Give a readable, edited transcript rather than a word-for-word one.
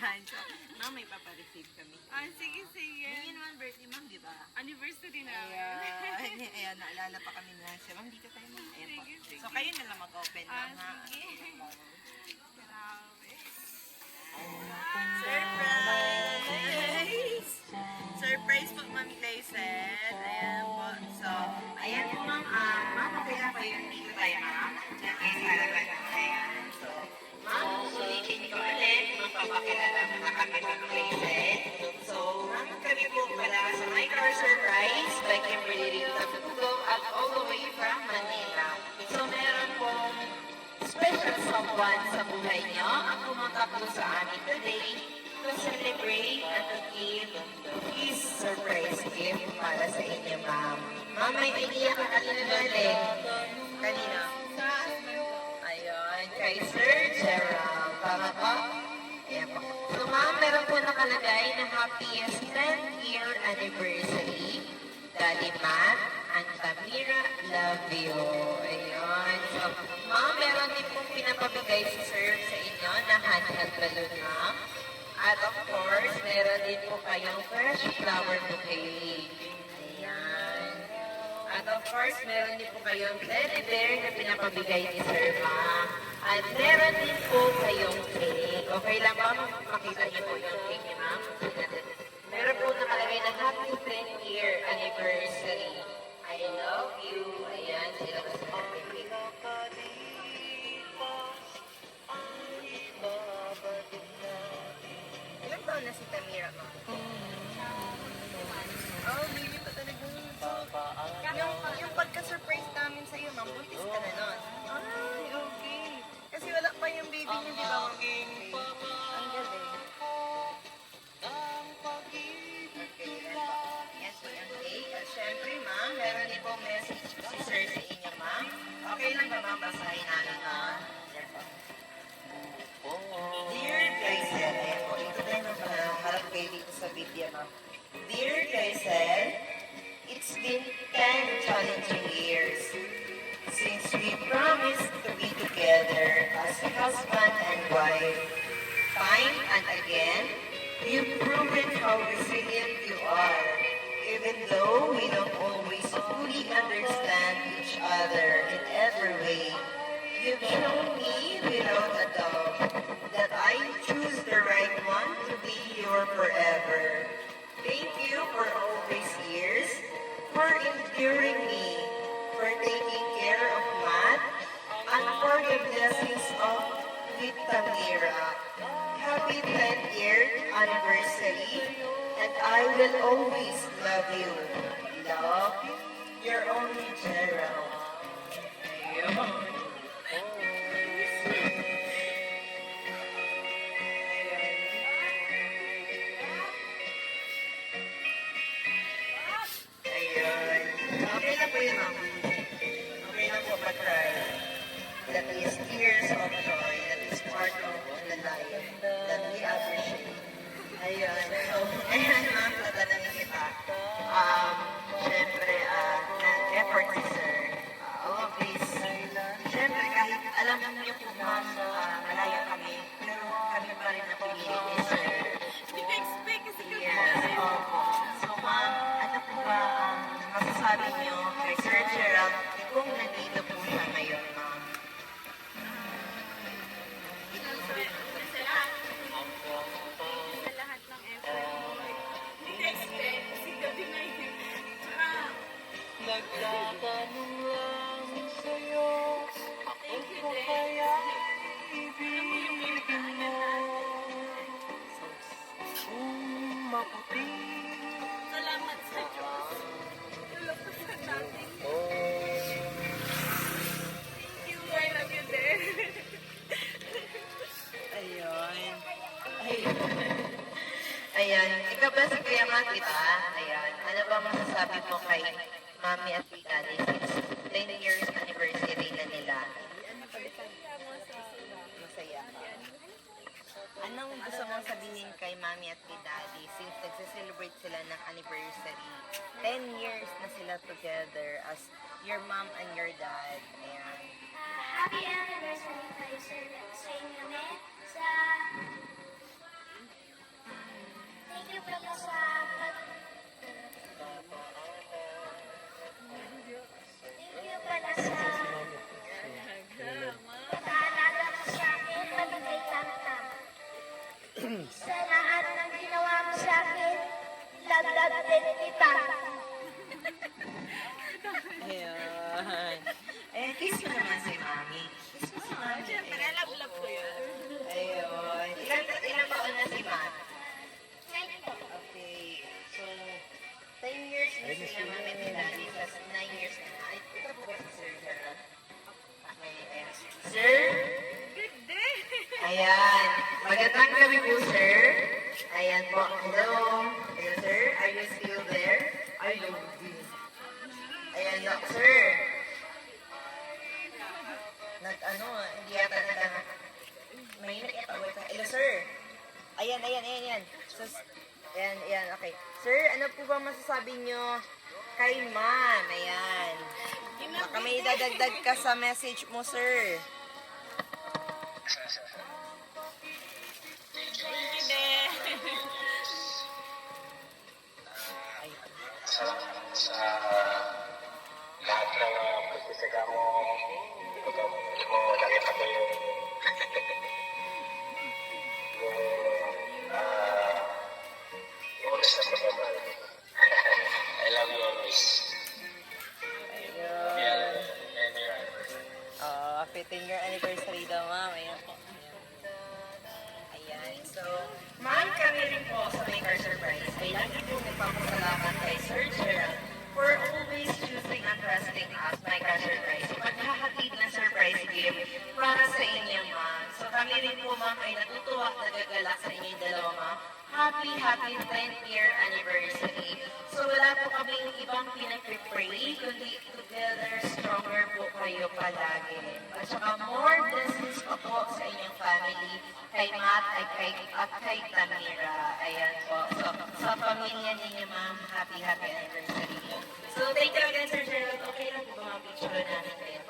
Ayan. So, ma'am, may papareceive kami. Sige, sige. Ngayon naman birthday, ma'am, di ba? Anniversary namin. Ayan. Ayan, naalala pa kami na siya. Ma'am, dito tayo, ma'am. Ayan po. Sige, sige. So, kayo na lang mag-open, ma'am, ha? Sige. Grabe. Surprise! Surprise po, Ma'am Gleison. Ayan po. So, ayan po, ma'am. Ma'am, okay na kayo. Dito tayo, ma'am. Okay, harapan na. Ayan. So, ma'am, sulitin ko ulit. Magpapakilala mo na kami, Ma'am Gleison. So, ma'am, kami po pala sa My Car Surprise by Kimberly Rita Pugo at all the way from Manila. So, meron pong special someone sa buhay niyo ang pumunta po sa amin today to celebrate at to give his surprise gift para sa inyo, ma'am. Ma'am, may idea ka kanina galing? Kanina? Ayun, kay Sir Gerald. Tama po? Ayan po. So, ma'am, meron po nakalagay na happiest 10th year anniversary. Daddy Matt and Tamira, love you. Ayun. So, ma'am, meron din pong pinapabigay si Sir sa inyo na handheld balloon, ma'am. At of course, meron din po kayong fresh flower bouquet. Ayan. At of course, meron din po kayong teddy bear na pinapabigay ni Sir, ma'am. At meron din po kayong cake. Okay lang ba? Makita niyo po yung cake niyo, ma'am. Meron po nakalagay na happy 10th year anniversary. I love you. Ayan, sila po sa cake. Ilang taon na si Tamira, ma'am? Oh, baby pa talaga. Yung pagka-surprise namin sa iyo, ma'am, buntis ka na nun. Ay, okay. Kasi wala pa yung baby niyo, di ba, ma'am? Ang galing. Okay, yan po. Yan po yung cake. At syempre, ma'am, meron din po message si Sir sa inyo, ma'am. Okay lang ba, ma'am? Basahin namin, ma'am. Yan po. Dear Gleison, ayan po, ito tayo ng harap kayo dito sa video, ma'am. Dear Gleison, it's been 10 challenging years since we promised to be together as husband and wife. Time and again, you've proven how resilient you are, even though we don't always fully understand each other in every way. You've shown me without a doubt that I choose the right one to be your forever. Thank you for all these years, for enduring me, for taking care of Matt, and for the blessings of with Tamira. Happy 10th year anniversary, and I will always love you. Love, your only Gerald. Ayun. Ayun. Okay na po yun, ma'am. Okay na po mag-cry. That is tears of joy. That is part of the life that we appreciate. Ayun. So, ayan, ma'am, tatanungin kita. Siyempre, effort ni Sir. All of this. Siyempre, kahit alam niyo po, ma'am, malayo kami, pero kami pa rin napili ni Sir. Hindi ko expect kasi kami Yes, opo. So, ma'am, ano po ba ang masasabi niyo kay Sir Gerald kung nandito po siya ngayon, ma'am? sa lahat ng effort mo. Hindi ko expect kasi gabi na yun. Tsaka, Nagtatanong lang sa'yo, thank you ako din. kaya Alam mo yung ibigin pinagdaanan mo. natin. Kung maputi Salamat sa Diyos. Tulapasan natin. Thank you. I love you din. Ayun. Ayan. Ikaw ba si Kuya Matt, diba? Ayan. Ano ba masasabi mo kay Mami at Tita ni since 10 years anniversary na nila? Masaya ka. Anong gusto mong sabihin kay Mami at kay Daddy since nagse-celebrate sila ng anniversary? 10 years na sila together as your mom and your dad. Ayan. Happy anniversary kayo sa inyo, sa Nice. Sa lahat ng ginawa mo sa akin, love din kita. Ayan. Ayan, kiss mo naman si Mami. Kiss mo si Mami. Siyempre, Ayan. love ko yun. Ayun. Ilan taon na si Mami? Okay. So, 10 years na sila Mami at Daddy. Tapos 9 years na. Ay, ito po ba si Sir Gerald? Okay, ayan. Sir? Good day! Ayan. Magandang gabi po, sir. Ayan po. Hello. Hello, sir. Are you still there? Are you? Ayan na, sir. Hindi yata may nakitawag ka. Hello, sir. Ayan. So, ayan, okay. Sir, ano po ba masasabi nyo kay ma'am? Ayan. Baka may dadagdag ka sa message mo, sir. Thank you, Day. Salamat sa lahat ng pagsisaga mo. Hindi mo nakita ko yung yung ulis na pagmamahal. I love you always. Ayun. And you're Happy 10-year anniversary daw, ma'am. Ayan po. Ayan. So, ma'am, kami rin po sa Maker Surprise ay lagi po nagpapasalamat kay Sir Gerald for always choosing and trusting us, Maker Surprise. Paghahatid ng surprise gift para sa inyo, ma'am. So, kami rin po, ma'am, ay natutuwa at nagagalak sa inyong dalawa, ma'am. Happy 10th-year anniversary. So, wala po kaming ibang pinag-pray, kundi together stronger po kayo palagi. At saka more blessings pa po sa inyong family, kay Matt at kay Tamira. Ayan po. So, sa pamilya ninyo, ma'am, happy anniversary. So, thank you again, Sir Gerald. Okay lang po ba mga picture namin kayo?